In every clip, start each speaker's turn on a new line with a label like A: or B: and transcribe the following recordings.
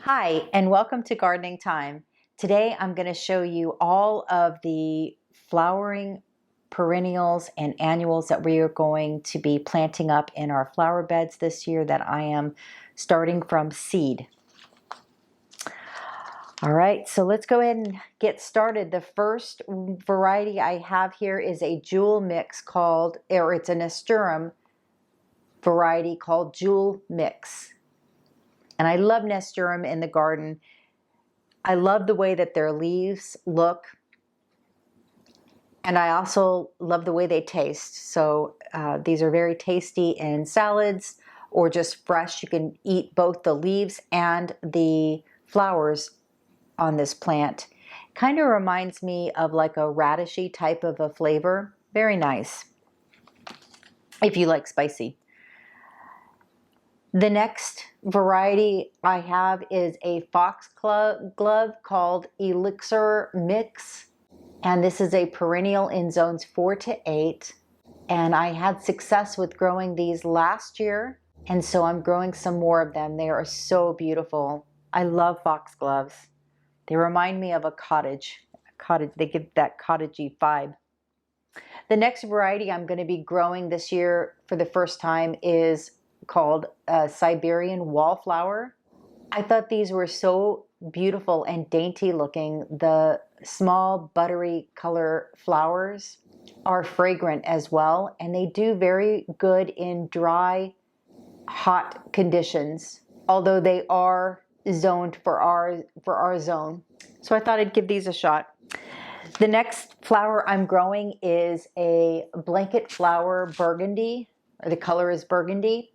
A: Hi, and welcome to Gardening Time. Today I'm going to show you all of the flowering perennials and annuals that we are going to be planting up in our flower beds this year that I am starting from seed. All right, so let's go ahead and get started. The first variety I have here is a jewel mix it's a nasturtium variety called Jewel Mix. And I love nasturtium in the garden. I love the way that their leaves look, and I also love the way they taste. So these are very tasty in salads or just fresh. You can eat both the leaves and the flowers on this plant. Kind of reminds me of like a radishy type of a flavor. Very nice if you like spicy. The next variety I have is a foxglove called Elixir Mix. And this is a perennial in zones 4 to 8. And I had success with growing these last year. And so I'm growing some more of them. They are so beautiful. I love foxgloves. They remind me of a cottage. They give that cottagey vibe. The next variety I'm going to be growing this year for the first time is called Siberian Wallflower. I thought these were so beautiful and dainty looking. The small buttery color flowers are fragrant as well, and they do very good in dry, hot conditions, although they are zoned for our zone. So I thought I'd give these a shot. The next flower I'm growing is a blanket flower burgundy, or the color is burgundy.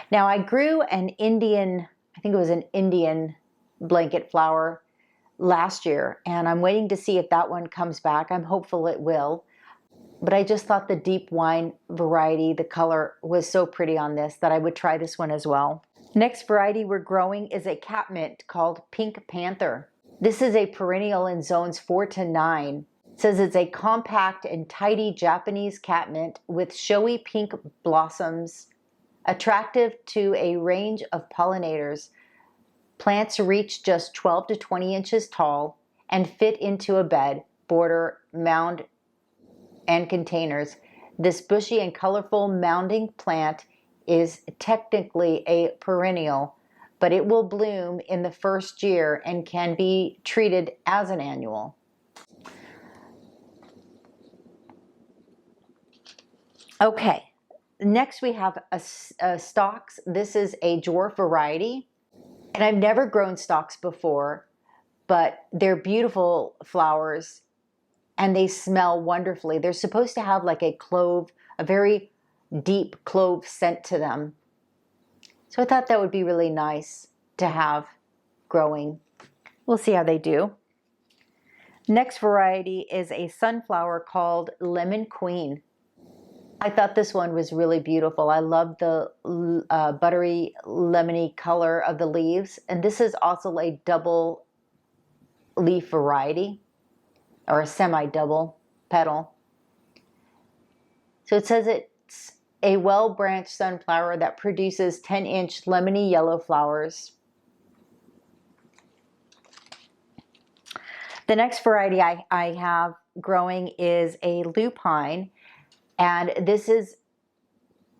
A: Now I grew an Indian, I think it was an Indian blanket flower last year, and I'm waiting to see if that one comes back. I'm hopeful it will. But I just thought the deep wine variety, the color was so pretty on this that I would try this one as well. Next variety we're growing is a catmint called Pink Panther. This is a perennial in zones 4 to 9. It says it's a compact and tidy Japanese catmint with showy pink blossoms, attractive to a range of pollinators. Plants reach just 12 to 20 inches tall and fit into a bed, border, mound, and containers. This bushy and colorful mounding plant is technically a perennial, but it will bloom in the first year and can be treated as an annual. Okay, next we have a stalks. This is a dwarf variety, and I've never grown stalks before, but they're beautiful flowers and they smell wonderfully. They're supposed to have like a very deep clove scent to them. So I thought that would be really nice to have growing. We'll see how they do. Next variety is a sunflower called Lemon Queen. I thought this one was really beautiful. I love the buttery lemony color of the leaves. And this is also a double leaf variety, or a semi-double petal. So it says it's a well-branched sunflower that produces 10-inch lemony yellow flowers. The next variety I have growing is a lupine, and this is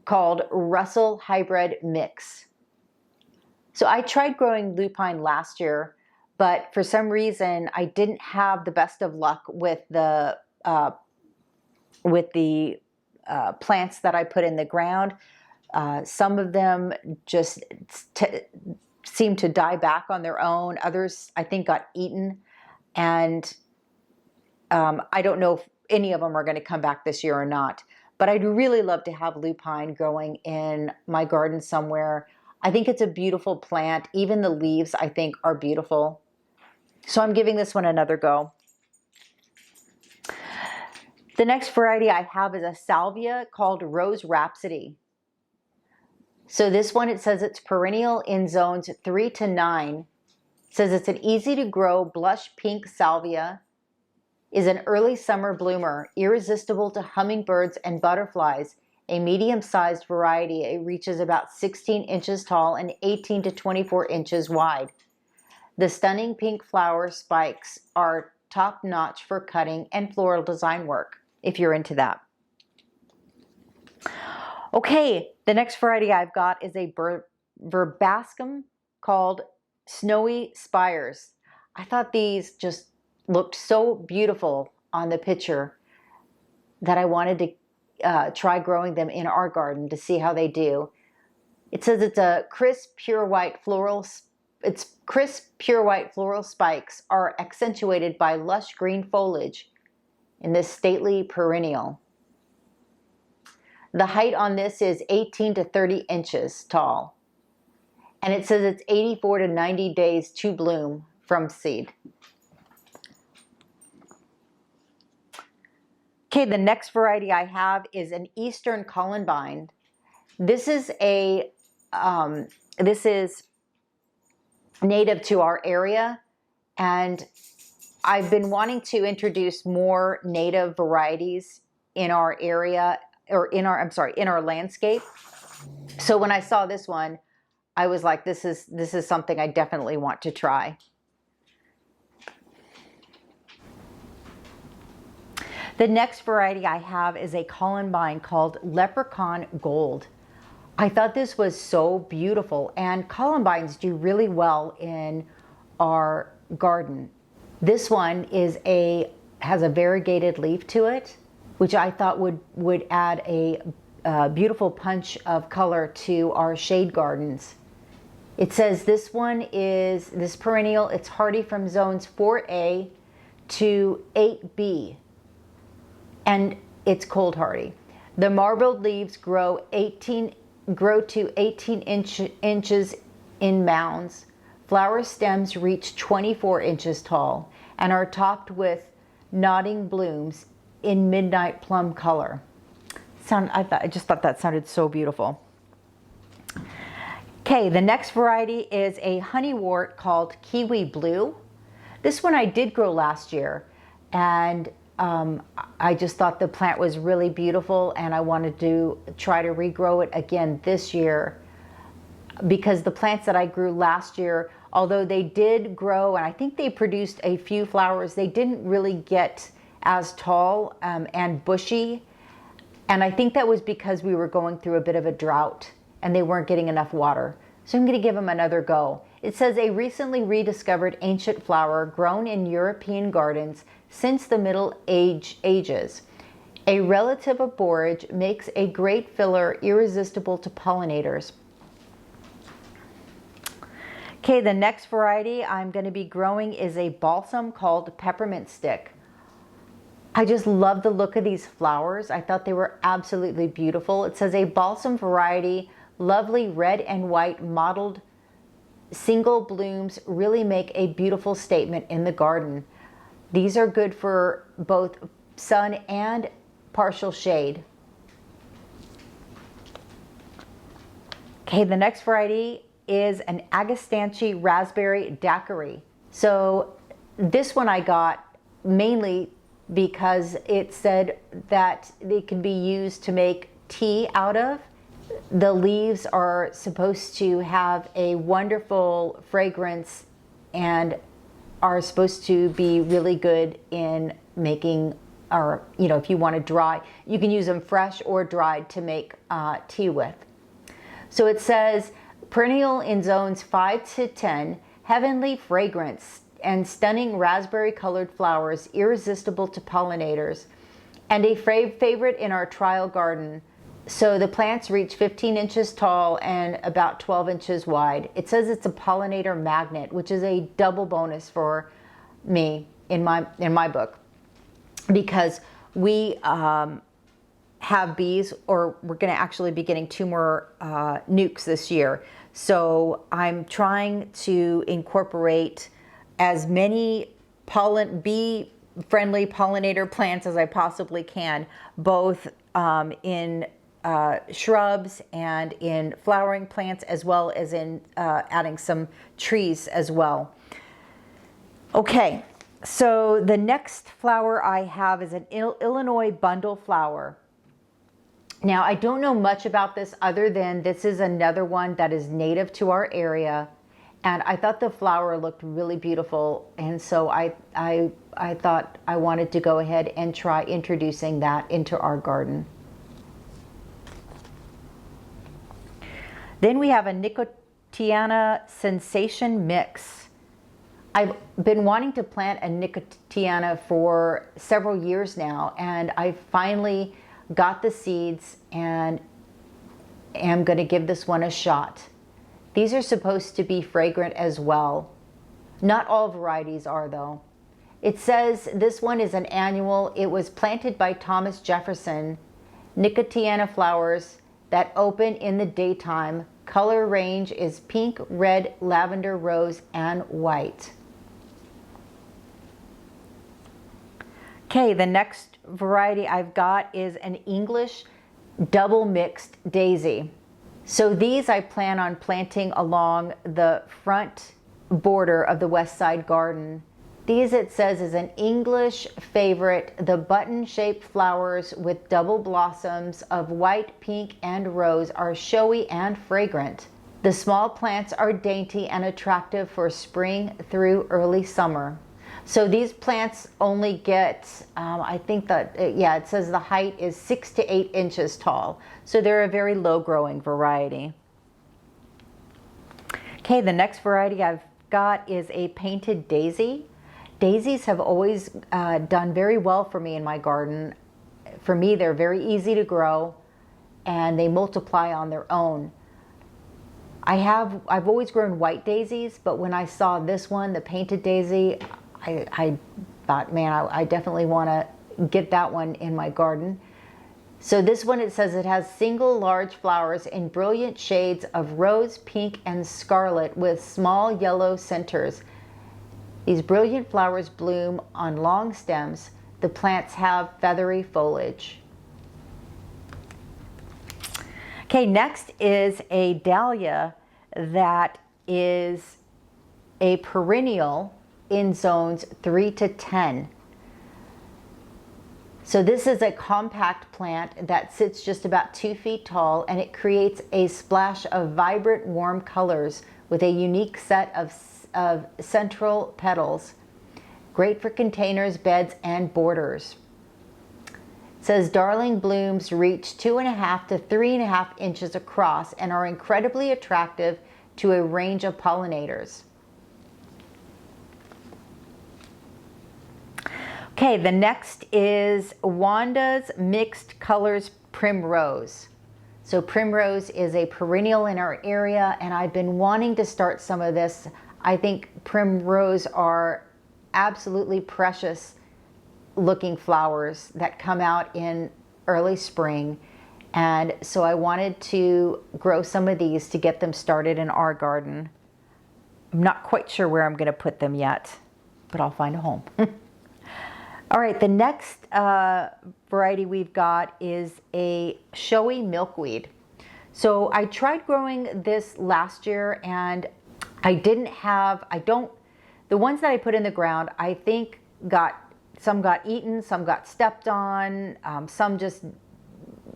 A: called Russell Hybrid Mix. So I tried growing lupine last year, but for some reason I didn't have the best of luck with the plants that I put in the ground. Some of them just seemed to die back on their own. Others, I think, got eaten. And I don't know if any of them are going to come back this year or not. But I'd really love to have lupine growing in my garden somewhere. I think it's a beautiful plant. Even the leaves, I think, are beautiful. So I'm giving this one another go. The next variety I have is a salvia called Rose Rhapsody. So this one, it says it's perennial in zones 3 to 9. It says it's an easy to grow blush pink salvia, is an early summer bloomer, irresistible to hummingbirds and butterflies, a medium-sized variety. It reaches about 16 inches tall and 18 to 24 inches wide. The stunning pink flower spikes are top notch for cutting and floral design work, if you're into that. Okay, the next variety I've got is a verbascum called Snowy Spires. I thought these just looked so beautiful on the picture that I wanted to try growing them in our garden to see how they do. It says it's a crisp, pure white floral. Its crisp, pure white floral spikes are accentuated by lush green foliage in this stately perennial. The height on this is 18 to 30 inches tall. And it says it's 84 to 90 days to bloom from seed. Okay, the next variety I have is an Eastern Columbine. This is native to our area, and I've been wanting to introduce more native varieties in our area, or in our landscape. So when I saw this one, I was like, this is something I definitely want to try. The next variety I have is a columbine called Leprechaun Gold. I thought this was so beautiful, and columbines do really well in our garden. This one has a variegated leaf to it, which I thought would add a beautiful punch of color to our shade gardens. It says this perennial, it's hardy from zones 4A to 8B, and it's cold hardy. The marbled leaves grow to 18 inches in mounds. Flower stems reach 24 inches tall and are topped with nodding blooms in midnight plum color. I just thought that sounded so beautiful. Okay, the next variety is a honeywort called Kiwi Blue. This one I did grow last year, and I just thought the plant was really beautiful, and I wanted to try to regrow it again this year, because the plants that I grew last year, although they did grow and I think they produced a few flowers, they didn't really get as tall and bushy. And I think that was because we were going through a bit of a drought and they weren't getting enough water. So I'm going to give them another go. It says a recently rediscovered ancient flower grown in European gardens since the Middle Ages. A relative of borage makes a great filler irresistible to pollinators. Okay, the next variety I'm going to be growing is a balsam called Peppermint Stick. I just love the look of these flowers. I thought they were absolutely beautiful. It says a balsam variety, lovely red and white mottled single blooms really make a beautiful statement in the garden. These are good for both sun and partial shade. Okay, the next variety is an Agastanche Raspberry Daiquiri. So this one I got mainly because it said that they can be used to make tea out of. The leaves are supposed to have a wonderful fragrance and are supposed to be really good in making, or if you want to dry, you can use them fresh or dried to make tea with. So it says perennial in zones 5 to 10, heavenly fragrance and stunning raspberry colored flowers irresistible to pollinators, and a favorite in our trial garden. So the plants reach 15 inches tall and about 12 inches wide. It says it's a pollinator magnet, which is a double bonus for me in my book, because we have bees, or we're going to actually be getting 2 more nukes this year. So I'm trying to incorporate as many bee-friendly pollinator plants as I possibly can, both in shrubs and in flowering plants, as well as in adding some trees as well. Okay, so the next flower I have is an Illinois bundle flower. Now, I don't know much about this other than this is another one that is native to our area, And I thought the flower looked really beautiful, and so I thought I wanted to go ahead and try introducing that into our garden. Then we have a Nicotiana Sensation Mix. I've been wanting to plant a Nicotiana for several years now, and I finally got the seeds and am going to give this one a shot. These are supposed to be fragrant as well. Not all varieties are though. It says this one is an annual. It was planted by Thomas Jefferson. Nicotiana flowers that open in the daytime. Color range is pink, red, lavender, rose, and white. Okay, the next variety I've got is an English double mixed daisy. So these I plan on planting along the front border of the west side garden. These, it says, is an English favorite. The button-shaped flowers with double blossoms of white, pink, and rose are showy and fragrant. The small plants are dainty and attractive for spring through early summer. So these plants only get, I think that, yeah, it says the height is 6 to 8 inches tall. So they're a very low-growing variety. Okay, the next variety I've got is a painted daisy. Daisies have always done very well for me in my garden. For me, they're very easy to grow and they multiply on their own. I've always grown white daisies, but when I saw this one, the painted daisy, I thought, man, I definitely want to get that one in my garden. So this one, it says it has single large flowers in brilliant shades of rose, pink, and scarlet with small yellow centers. These brilliant flowers bloom on long stems. The plants have feathery foliage. Okay, next is a dahlia that is a perennial in zones 3 to 10. So this is a compact plant that sits just about 2 feet tall, and it creates a splash of vibrant, warm colors with a unique set of central petals. Great for containers, beds, and borders. It says darling blooms reach 2.5 to 3.5 inches across and are incredibly attractive to a range of pollinators. Okay, the next is Wanda's Mixed Colors Primrose. So primrose is a perennial in our area, and I've been wanting to start some of this. I think primrose are absolutely precious looking flowers that come out in early spring. And so I wanted to grow some of these to get them started in our garden. I'm not quite sure where I'm going to put them yet, but I'll find a home. All right, the next variety we've got is a showy milkweed. So I tried growing this last year, and the ones that I put in the ground, I think some got eaten, some got stepped on, some just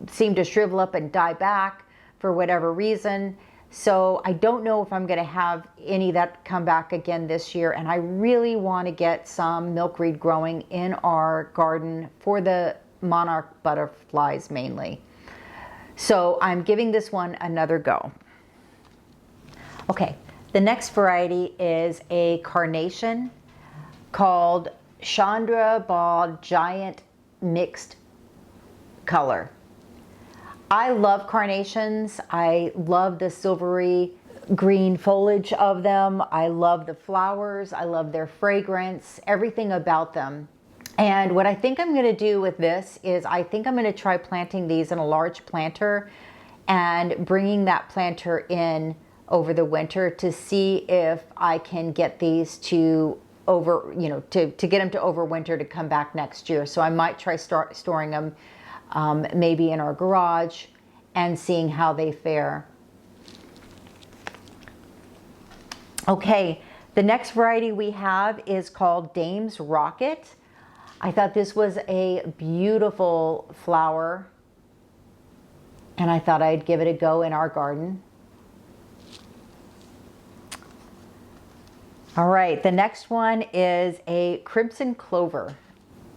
A: seemed to shrivel up and die back for whatever reason. So I don't know if I'm going to have any that come back again this year, and I really want to get some milkweed growing in our garden for the monarch butterflies mainly. So I'm giving this one another go. Okay, the next variety is a carnation called Chandra Ball Giant Mixed Color. I love carnations. I love the silvery green foliage of them. I love the flowers. I love their fragrance, everything about them. And what I think I'm going to do with this is I think I'm going to try planting these in a large planter and bringing that planter in over the winter to see if I can get these to get them to overwinter to come back next year. So I might try storing them maybe in our garage and seeing how they fare. Okay, the next variety we have is called Dame's Rocket. I thought this was a beautiful flower, and I thought I'd give it a go in our garden. All right, the next one is a crimson clover.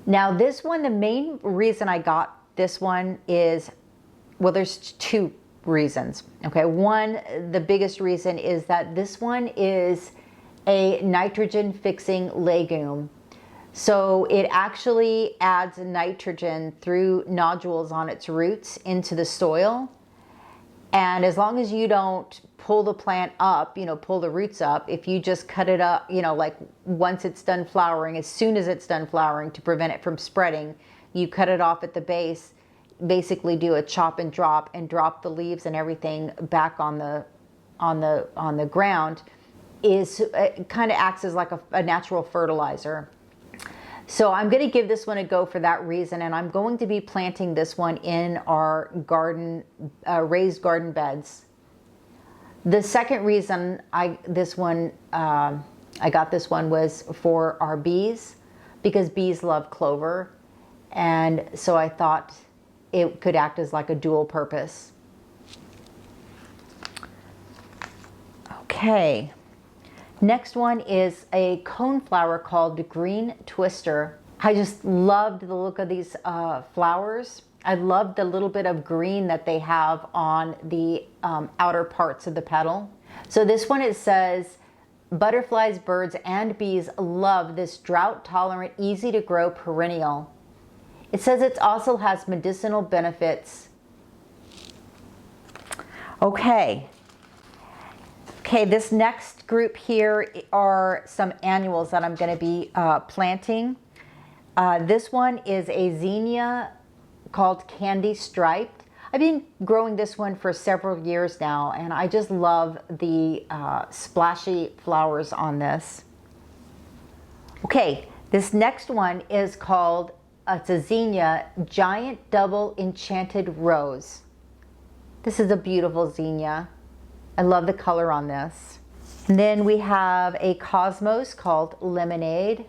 A: Now this one, the main reason I got this one is, well, there's two reasons. Okay, one, the biggest reason is that this one is a nitrogen fixing legume. So it actually adds nitrogen through nodules on its roots into the soil. And as long as you don't pull the plant up, pull the roots up, if you just cut it up, like once it's done flowering, as soon as it's done flowering, to prevent it from spreading, you cut it off at the base, basically do a chop and drop the leaves and everything back on the ground, it kind of acts as like a natural fertilizer. So I'm going to give this one a go for that reason, and I'm going to be planting this one in our garden, raised garden beds. The second reason I got this one was for our bees, because bees love clover, and so I thought it could act as like a dual purpose. Okay. Next one is a coneflower called Green Twister. I just loved the look of these flowers. I loved the little bit of green that they have on the outer parts of the petal. So this one, it says, butterflies, birds, and bees love this drought-tolerant, easy-to-grow perennial. It says it also has medicinal benefits. Okay, this next group here are some annuals that I'm going to be planting. This one is a zinnia called Candy Striped. I've been growing this one for several years now, and I just love the splashy flowers on this. Okay, this next one is called, it's a zinnia Giant Double Enchanted Rose. This is a beautiful zinnia. I love the color on this. And then we have a cosmos called Lemonade.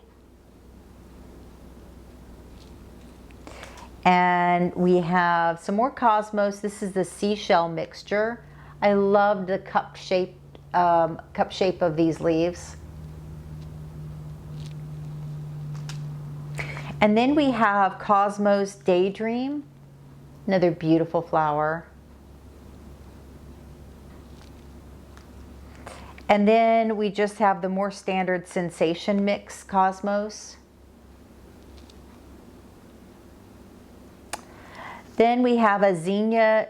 A: And we have some more cosmos. This is the seashell mixture. I love the cup shape of these leaves. And then we have Cosmos Daydream, another beautiful flower. And then we just have the more standard Sensation Mix Cosmos. Then we have a zinnia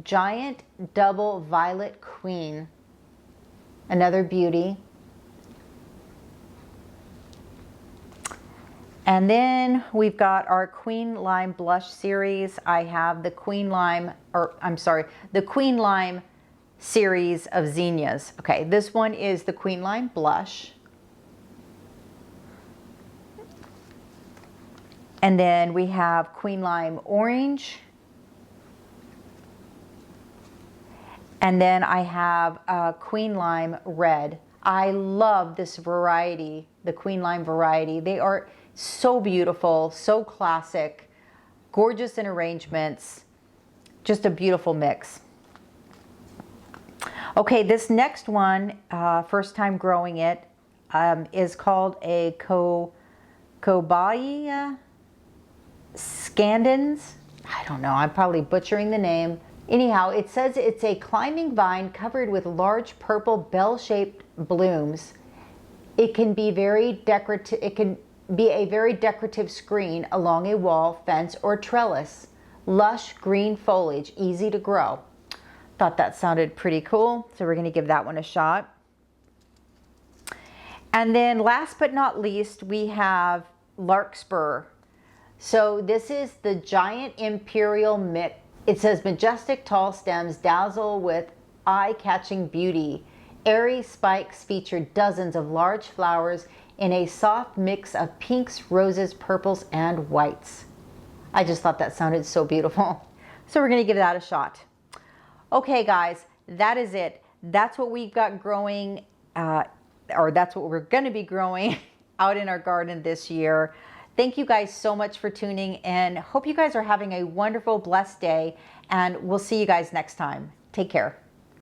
A: Giant Double Violet Queen, another beauty. And then we've got our Queen Lime Blush series. I have the Queen Lime series of zinnias. Okay, this one is the Queen Lime Blush. And then we have Queen Lime Orange. And then I have Queen Lime Red. I love this variety, the Queen Lime variety. They are so beautiful, so classic, gorgeous in arrangements, just a beautiful mix. Okay, this next one, first time growing it, is called a Cobaea Scandens. I don't know, I'm probably butchering the name. Anyhow, it says it's a climbing vine covered with large purple bell-shaped blooms. It can be very decorative. It can be a very decorative screen along a wall, fence, or trellis. Lush green foliage, easy to grow. Thought that sounded pretty cool, so we're going to give that one a shot. And then last but not least, we have Larkspur. So this is the Giant Imperial Mix. It says majestic tall stems dazzle with eye-catching beauty. Airy spikes feature dozens of large flowers in a soft mix of pinks, roses, purples, and whites. I just thought that sounded so beautiful. So we're going to give that a shot. Okay, guys, that is it. That's what we've got growing, or that's what we're going to be growing out in our garden this year. Thank you guys so much for tuning in. Hope you guys are having a wonderful, blessed day, and we'll see you guys next time. Take care.